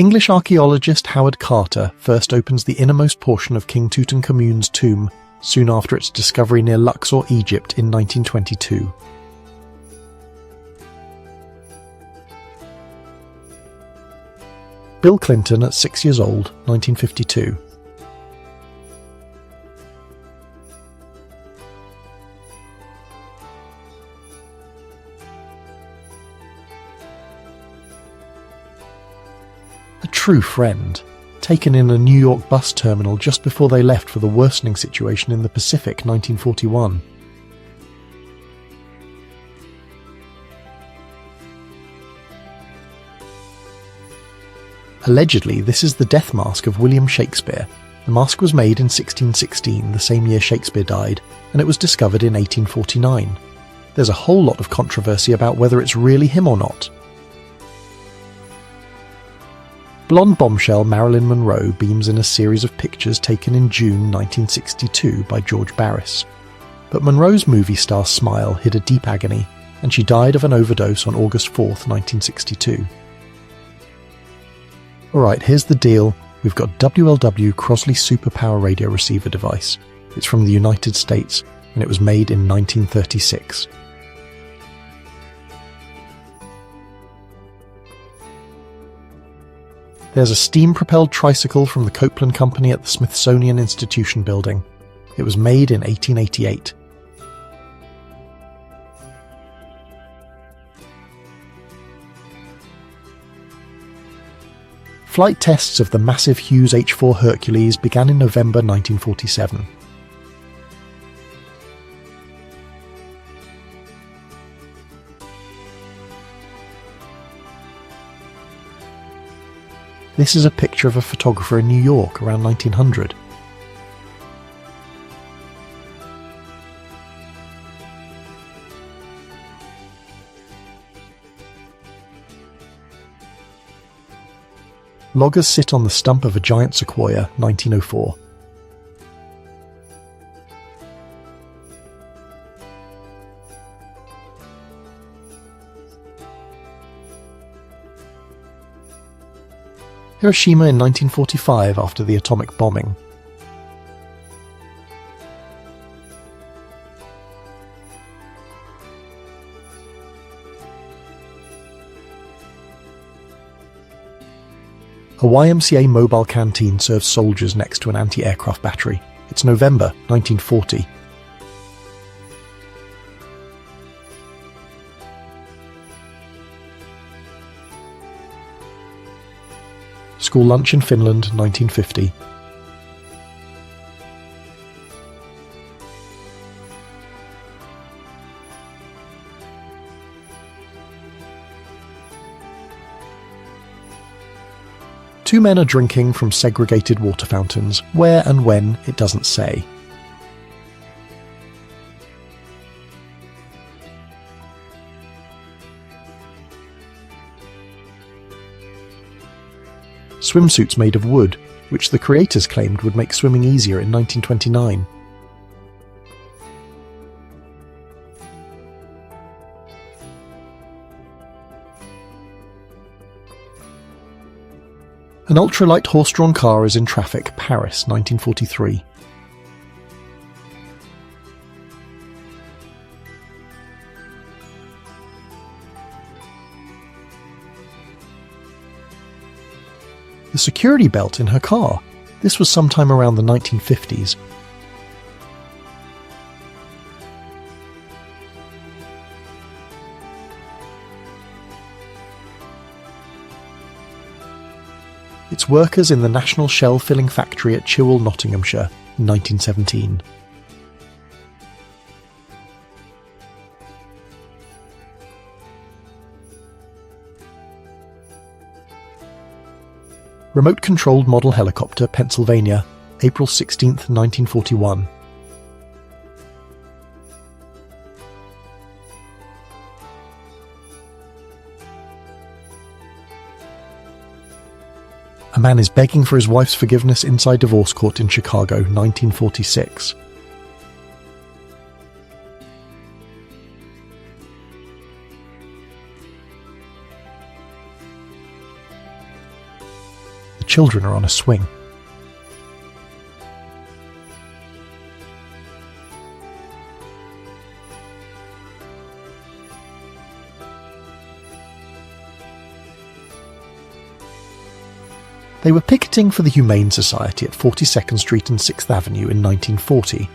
English archaeologist Howard Carter first opens the innermost portion of King Tutankhamun's tomb soon after its discovery near Luxor, Egypt in 1922. Bill Clinton at 6 years old, 1952. A true friend, taken in a New York bus terminal just before they left for the worsening situation in the Pacific, 1941. Allegedly, this is the death mask of William Shakespeare. The mask was made in 1616, the same year Shakespeare died, and it was discovered in 1849. There's a whole lot of controversy about whether it's really him or not. Blonde bombshell Marilyn Monroe beams in a series of pictures taken in June 1962 by George Barris. But Monroe's movie star smile hid a deep agony, and she died of an overdose on August 4th, 1962. Alright, here's the deal. We've got WLW Crosley Superpower radio receiver device. It's from the United States, and it was made in 1936. There's a steam-propelled tricycle from the Copeland Company at the Smithsonian Institution building. It was made in 1888. Flight tests of the massive Hughes H-4 Hercules began in November 1947. This is a picture of a photographer in New York around 1900. Loggers sit on the stump of a giant sequoia, 1904. Hiroshima in 1945 after the atomic bombing. A YMCA mobile canteen serves soldiers next to an anti-aircraft battery. It's November 1940. School lunch in Finland, 1950. Two men are drinking from segregated water fountains. Where and when, it doesn't say. Swimsuits made of wood, which the creators claimed would make swimming easier in 1929. An ultralight horse-drawn car is in traffic, Paris, 1943. The security belt in her car. This was sometime around the 1950s. It's workers in the National Shell Filling Factory at Chewell, Nottinghamshire, in 1917. Remote-controlled model helicopter, Pennsylvania, April 16, 1941. A man is begging for his wife's forgiveness inside divorce court in Chicago, 1946. The children are on a swing. They were picketing for the Humane Society at 42nd Street and 6th Avenue in 1940.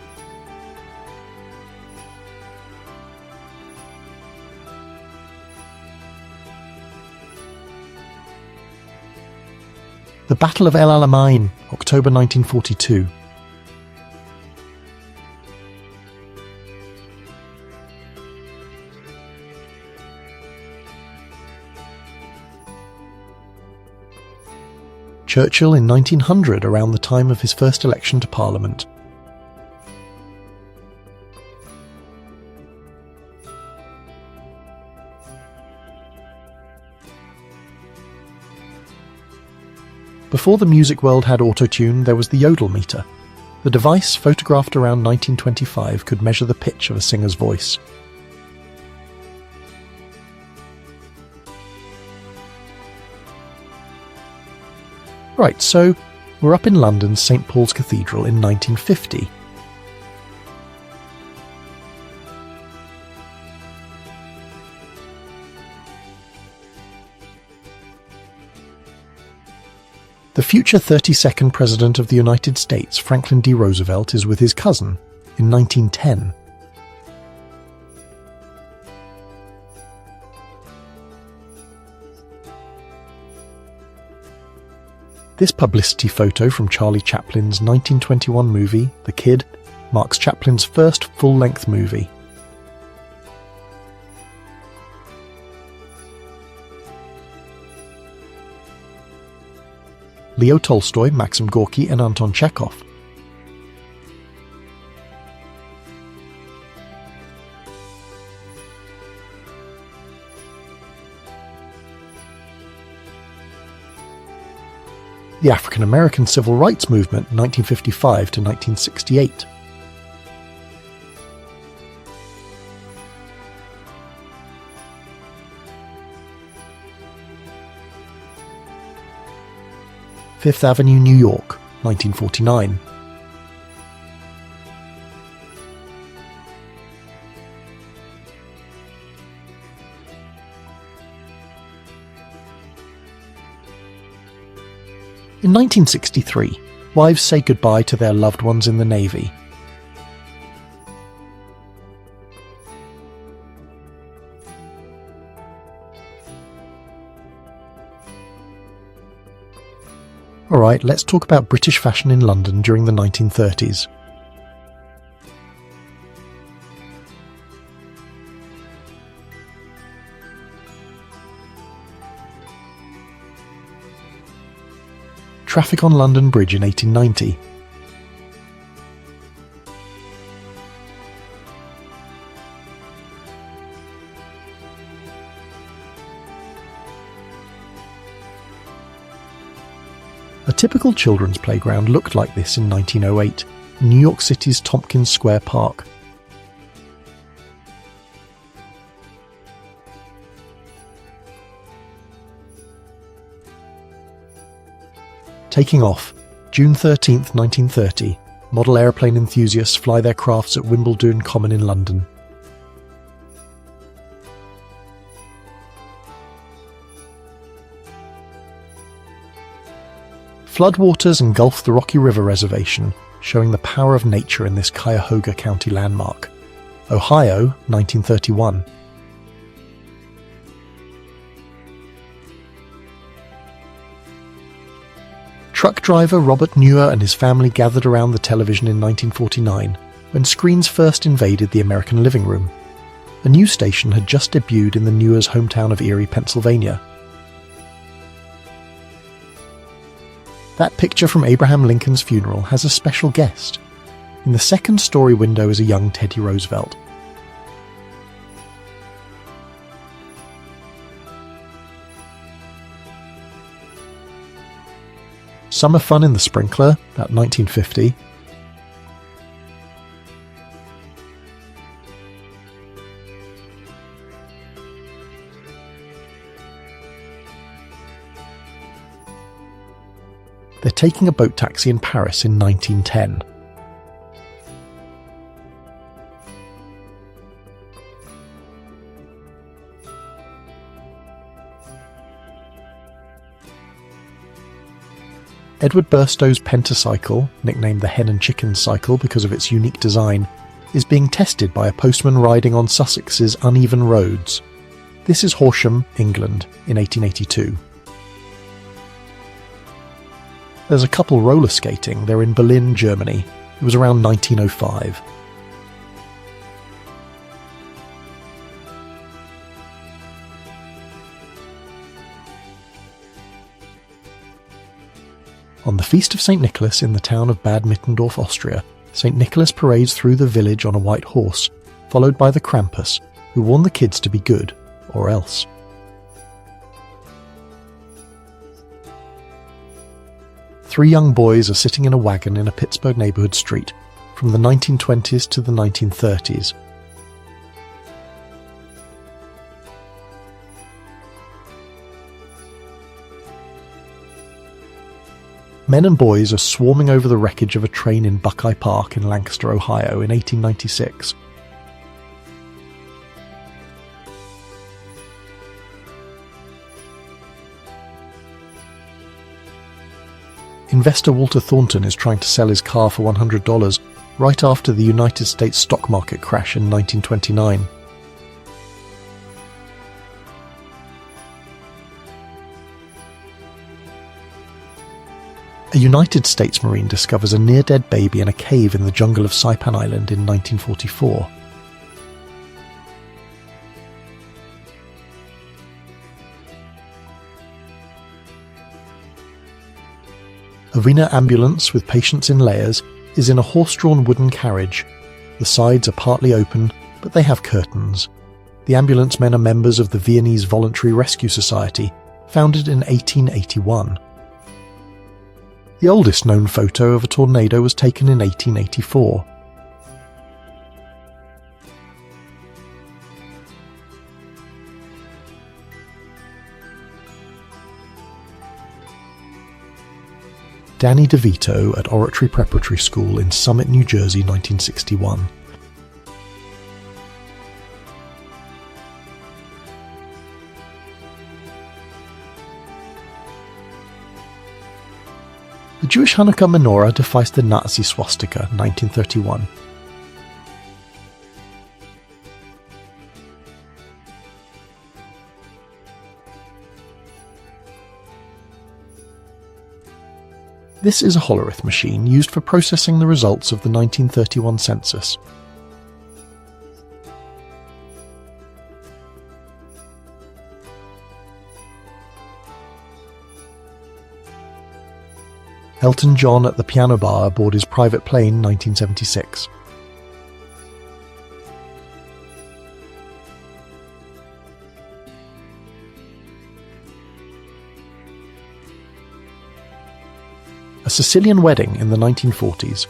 The Battle of El Alamein, October 1942. Churchill in 1900, around the time of his first election to Parliament. Before the music world had autotune, there was the yodel meter. The device, photographed around 1925, could measure the pitch of a singer's voice. Right, so we're up in London's St Paul's Cathedral in 1950. The future 32nd President of the United States, Franklin D. Roosevelt, is with his cousin in 1910. This publicity photo from Charlie Chaplin's 1921 movie, The Kid, marks Chaplin's first full-length movie. Leo Tolstoy, Maxim Gorky and Anton Chekhov. The African-American Civil Rights Movement, 1955 to 1968. Fifth Avenue, New York, 1949. In 1963, wives say goodbye to their loved ones in the Navy. Alright, let's talk about British fashion in London during the 1930s. Traffic on London Bridge in 1890. A typical children's playground looked like this in 1908, in New York City's Tompkins Square Park. Taking off, June 13, 1930, model aeroplane enthusiasts fly their crafts at Wimbledon Common in London. Floodwaters engulf the Rocky River Reservation, showing the power of nature in this Cuyahoga County landmark. Ohio, 1931. Truck driver Robert Newer and his family gathered around the television in 1949, when screens first invaded the American living room. A news station had just debuted in the Newers' hometown of Erie, Pennsylvania. That picture from Abraham Lincoln's funeral has a special guest. In the second-story window is a young Teddy Roosevelt. Summer fun in the sprinkler, about 1950. They're taking a boat taxi in Paris in 1910. Edward Burstow's pentacycle, nicknamed the Hen and Chickens cycle because of its unique design, is being tested by a postman riding on Sussex's uneven roads. This is Horsham, England, in 1882. There's a couple roller skating. They're in Berlin, Germany. It was around 1905. On the Feast of St. Nicholas in the town of Bad Mittendorf, Austria, St. Nicholas parades through the village on a white horse, followed by the Krampus, who warn the kids to be good, or else. Three young boys are sitting in a wagon in a Pittsburgh neighborhood street, from the 1920s to the 1930s. Men and boys are swarming over the wreckage of a train in Buckeye Park in Lancaster, Ohio in 1896. Investor Walter Thornton is trying to sell his car for $100 right after the United States stock market crash in 1929. A United States Marine discovers a near-dead baby in a cave in the jungle of Saipan Island in 1944. A Wiener ambulance with patients in layers is in a horse-drawn wooden carriage. The sides are partly open, but they have curtains. The ambulance men are members of the Viennese Voluntary Rescue Society, founded in 1881. The oldest known photo of a tornado was taken in 1884. Danny DeVito at Oratory Preparatory School in Summit, New Jersey, 1961. The Jewish Hanukkah menorah defies the Nazi swastika, 1931. This is a holorith machine used for processing the results of the 1931 census. Elton John at the piano bar aboard his private plane, 1976. A Sicilian wedding in the 1940s.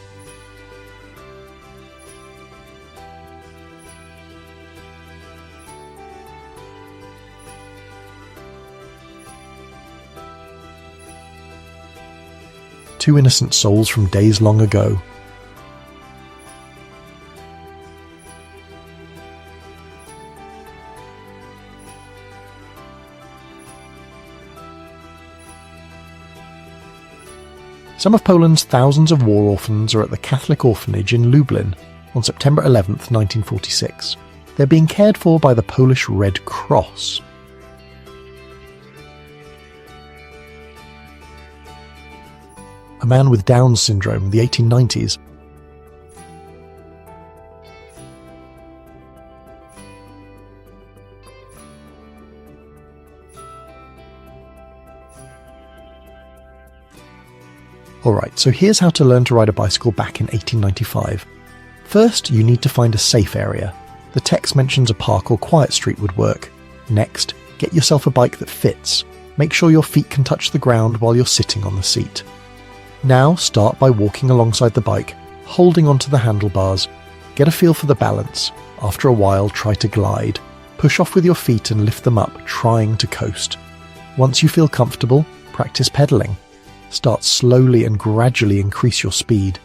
Two innocent souls from days long ago. Some of Poland's thousands of war orphans are at the Catholic orphanage in Lublin on September 11, 1946. They're being cared for by the Polish Red Cross. A man with Down syndrome, the 1890s. Alright, so here's how to learn to ride a bicycle back in 1895. First, you need to find a safe area. The text mentions a park or quiet street would work. Next, get yourself a bike that fits. Make sure your feet can touch the ground while you're sitting on the seat. Now start by walking alongside the bike, holding onto the handlebars. Get a feel for the balance. After a while, try to glide. Push off with your feet and lift them up, trying to coast. Once you feel comfortable, practice pedaling. Start slowly and gradually increase your speed.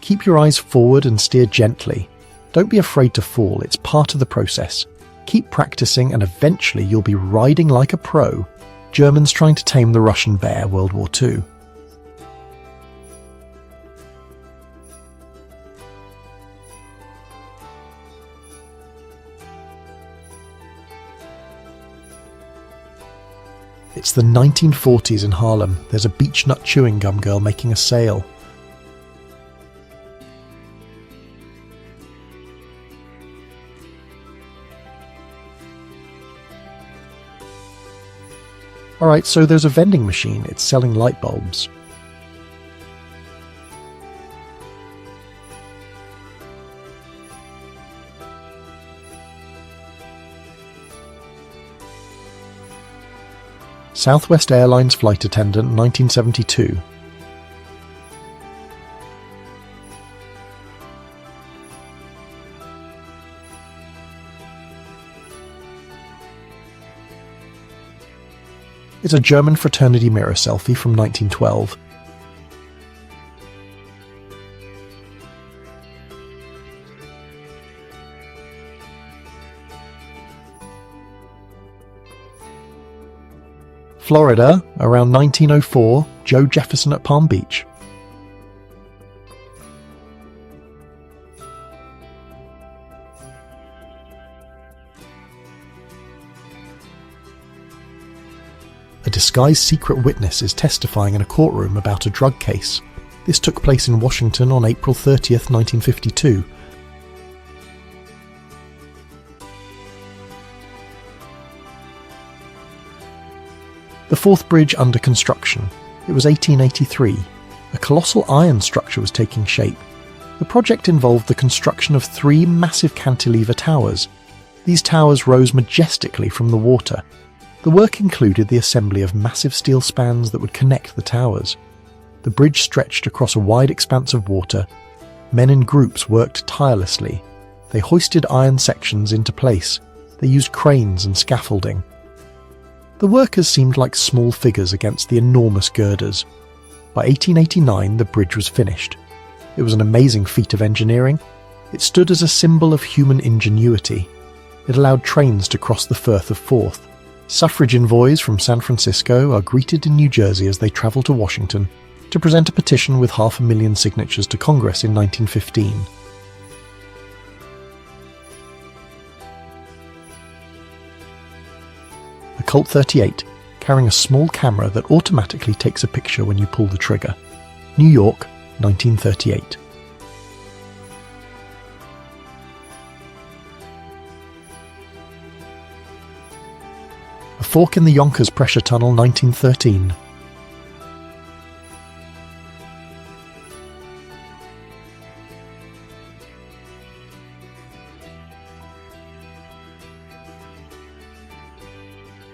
Keep your eyes forward and steer gently. Don't be afraid to fall, it's part of the process. Keep practicing and eventually you'll be riding like a pro. Germans trying to tame the Russian bear, World War II. It's the 1940s in Harlem. There's a beech nut chewing gum girl making a sale. Alright, so there's a vending machine. It's selling light bulbs. Southwest Airlines flight attendant, 1972. It's a German fraternity mirror selfie from 1912. Florida, around 1904, Joe Jefferson at Palm Beach. A disguised secret witness is testifying in a courtroom about a drug case. This took place in Washington on April 30th, 1952. The fourth bridge under construction. It was 1883. A colossal iron structure was taking shape. The project involved the construction of 3 massive cantilever towers. These towers rose majestically from the water. The work included the assembly of massive steel spans that would connect the towers. The bridge stretched across a wide expanse of water. Men in groups worked tirelessly. They hoisted iron sections into place. They used cranes and scaffolding. The workers seemed like small figures against the enormous girders. By 1889, the bridge was finished. It was an amazing feat of engineering. It stood as a symbol of human ingenuity. It allowed trains to cross the Firth of Forth. Suffrage envoys from San Francisco are greeted in New Jersey as they travel to Washington to present a petition with 500,000 signatures to Congress in 1915. A Colt 38, carrying a small camera that automatically takes a picture when you pull the trigger. New York, 1938. A fork in the Yonkers pressure tunnel, 1913.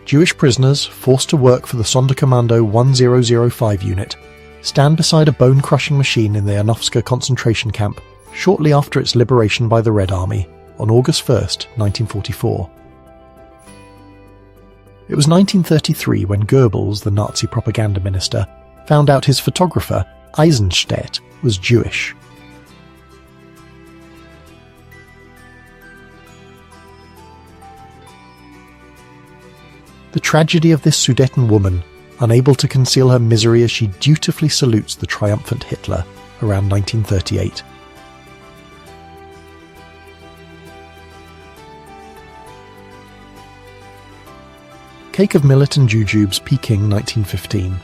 Jewish prisoners, forced to work for the Sonderkommando 1005 unit, stand beside a bone-crushing machine in the Janowska concentration camp shortly after its liberation by the Red Army on August 1st, 1944. It was 1933 when Goebbels, the Nazi propaganda minister, found out his photographer, Eisenstadt, was Jewish. The tragedy of this Sudeten woman, unable to conceal her misery as she dutifully salutes the triumphant Hitler around 1938. Cake of Millet and Jujubes, Peking, 1915.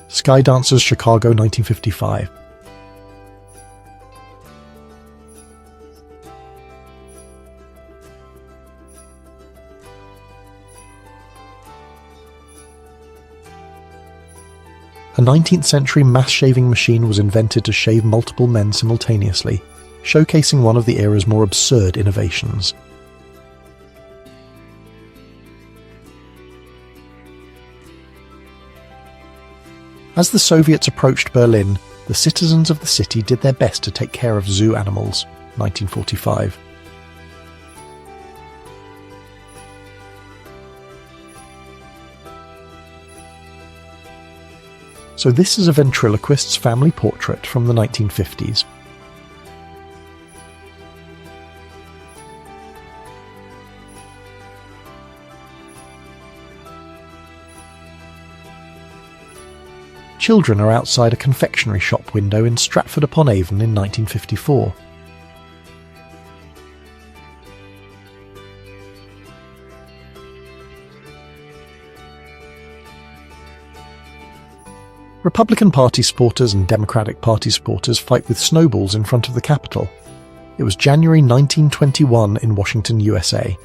Sky Dancers, Chicago, 1955. A 19th century mass shaving machine was invented to shave multiple men simultaneously, showcasing one of the era's more absurd innovations. As the Soviets approached Berlin, The citizens of the city did their best to take care of zoo animals, 1945. So this is a ventriloquist's family portrait from the 1950s. Children are outside a confectionery shop window in Stratford-upon-Avon in 1954. Republican Party supporters and Democratic Party supporters fight with snowballs in front of the Capitol. It was January 1921 in Washington, USA.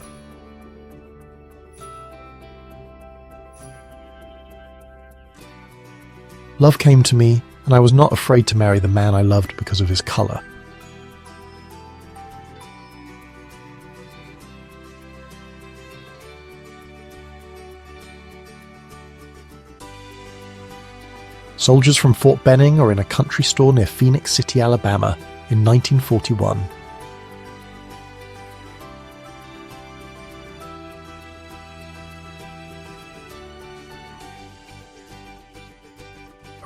Love came to me, and I was not afraid to marry the man I loved because of his colour. Soldiers from Fort Benning are in a country store near Phoenix City, Alabama, in 1941.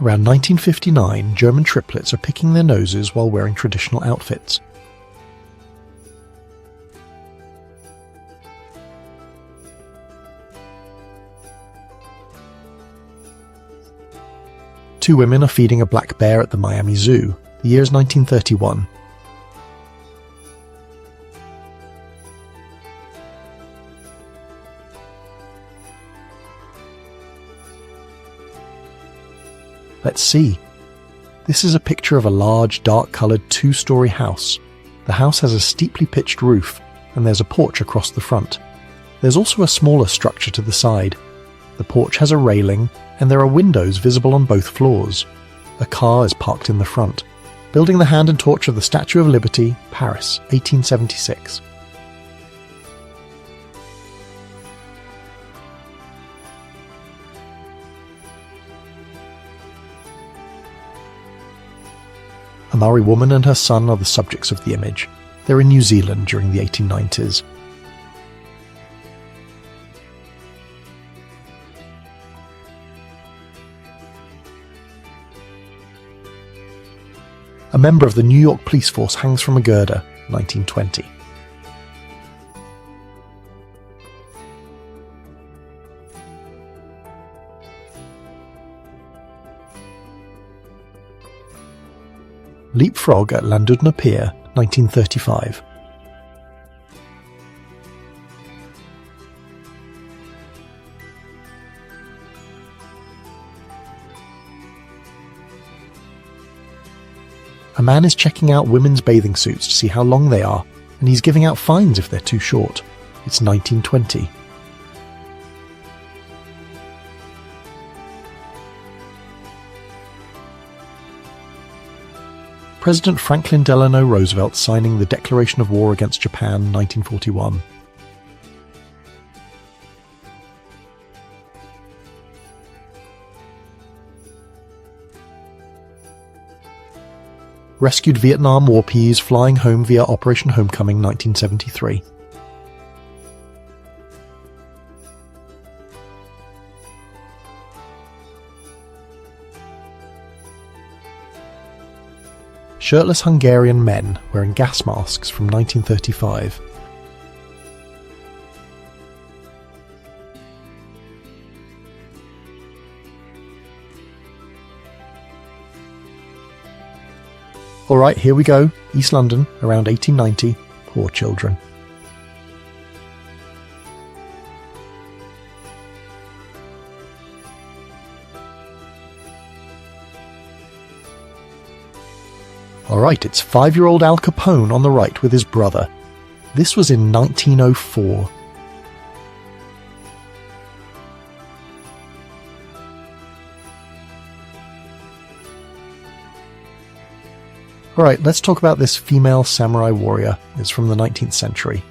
Around 1959, German triplets are picking their noses while wearing traditional outfits. Two women are feeding a black bear at the Miami Zoo. The year is 1931. Let's see. This is a picture of a large, dark-coloured two-storey house. The house has a steeply pitched roof, and there's a porch across the front. There's also a smaller structure to the side. The porch has a railing, and there are windows visible on both floors. A car is parked in the front. Building the hand and torch of the Statue of Liberty, Paris, 1876. A Maori woman and her son are the subjects of the image. They're in New Zealand during the 1890s. A member of the New York police force hangs from a girder, 1920. Leapfrog at Llandudno Pier, 1935. A man is checking out women's bathing suits to see how long they are, and he's giving out fines if they're too short. It's 1920. President Franklin Delano Roosevelt signing the Declaration of War against Japan, 1941. Rescued Vietnam War Ps flying home via Operation Homecoming, 1973. Shirtless Hungarian men wearing gas masks from 1935. Alright, here we go. East London, around 1890. Poor children. Alright, it's 5-year-old Al Capone on the right with his brother. This was in 1904. Alright, let's talk about this female samurai warrior. It's from the 19th century.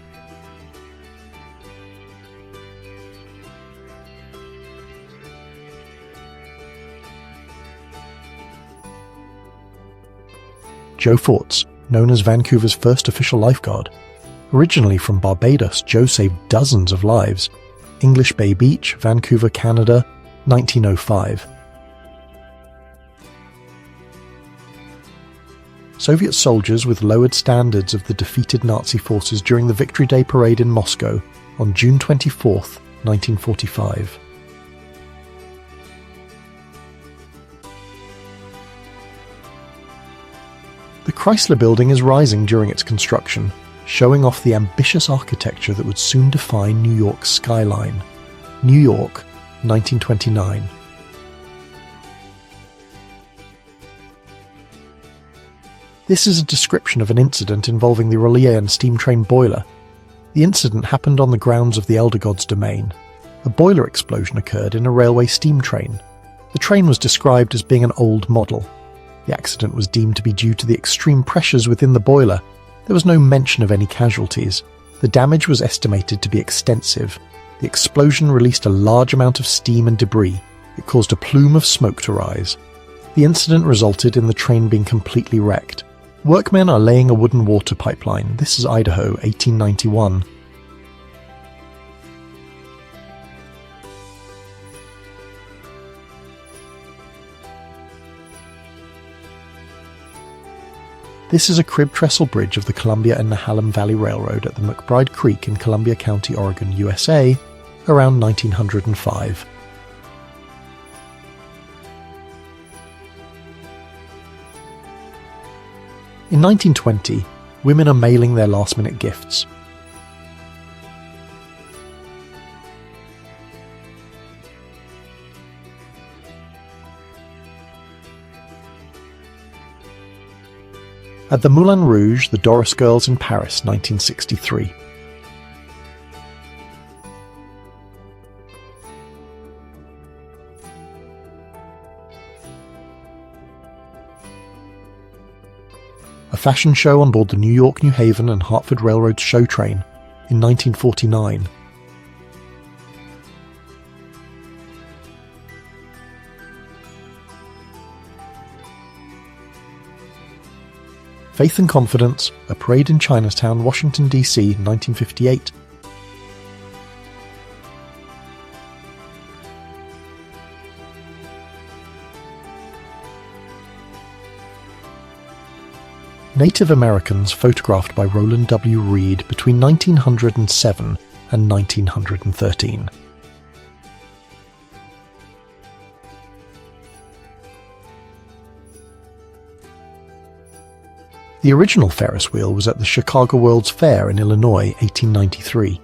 Joe Forts, known as Vancouver's first official lifeguard. Originally from Barbados, Joe saved dozens of lives. English Bay Beach, Vancouver, Canada, 1905. Soviet soldiers with lowered standards of the defeated Nazi forces during the Victory Day parade in Moscow on June 24, 1945. The Chrysler Building is rising during its construction, showing off the ambitious architecture that would soon define New York's skyline. New York, 1929. This is a description of an incident involving the Rollier steam train boiler. The incident happened on the grounds of the Elder Gods domain. A boiler explosion occurred in a railway steam train. The train was described as being an old model. The accident was deemed to be due to the extreme pressures within the boiler. There was no mention of any casualties. The damage was estimated to be extensive. The explosion released a large amount of steam and debris. It caused a plume of smoke to rise. The incident resulted in the train being completely wrecked. Workmen are laying a wooden water pipeline. This is Idaho, 1891. This is a crib trestle bridge of the Columbia and Nehalem Valley Railroad at the McBride Creek in Columbia County, Oregon, USA, around 1905. In 1920, women are mailing their last-minute gifts. At the Moulin Rouge, the Doris Girls in Paris, 1963. A fashion show on board the New York, New Haven and Hartford Railroad show train in 1949. Faith and Confidence, a parade in Chinatown, Washington, D.C., 1958. Native Americans photographed by Roland W. Reed between 1907 and 1913. The original Ferris wheel was at the Chicago World's Fair in Illinois, 1893.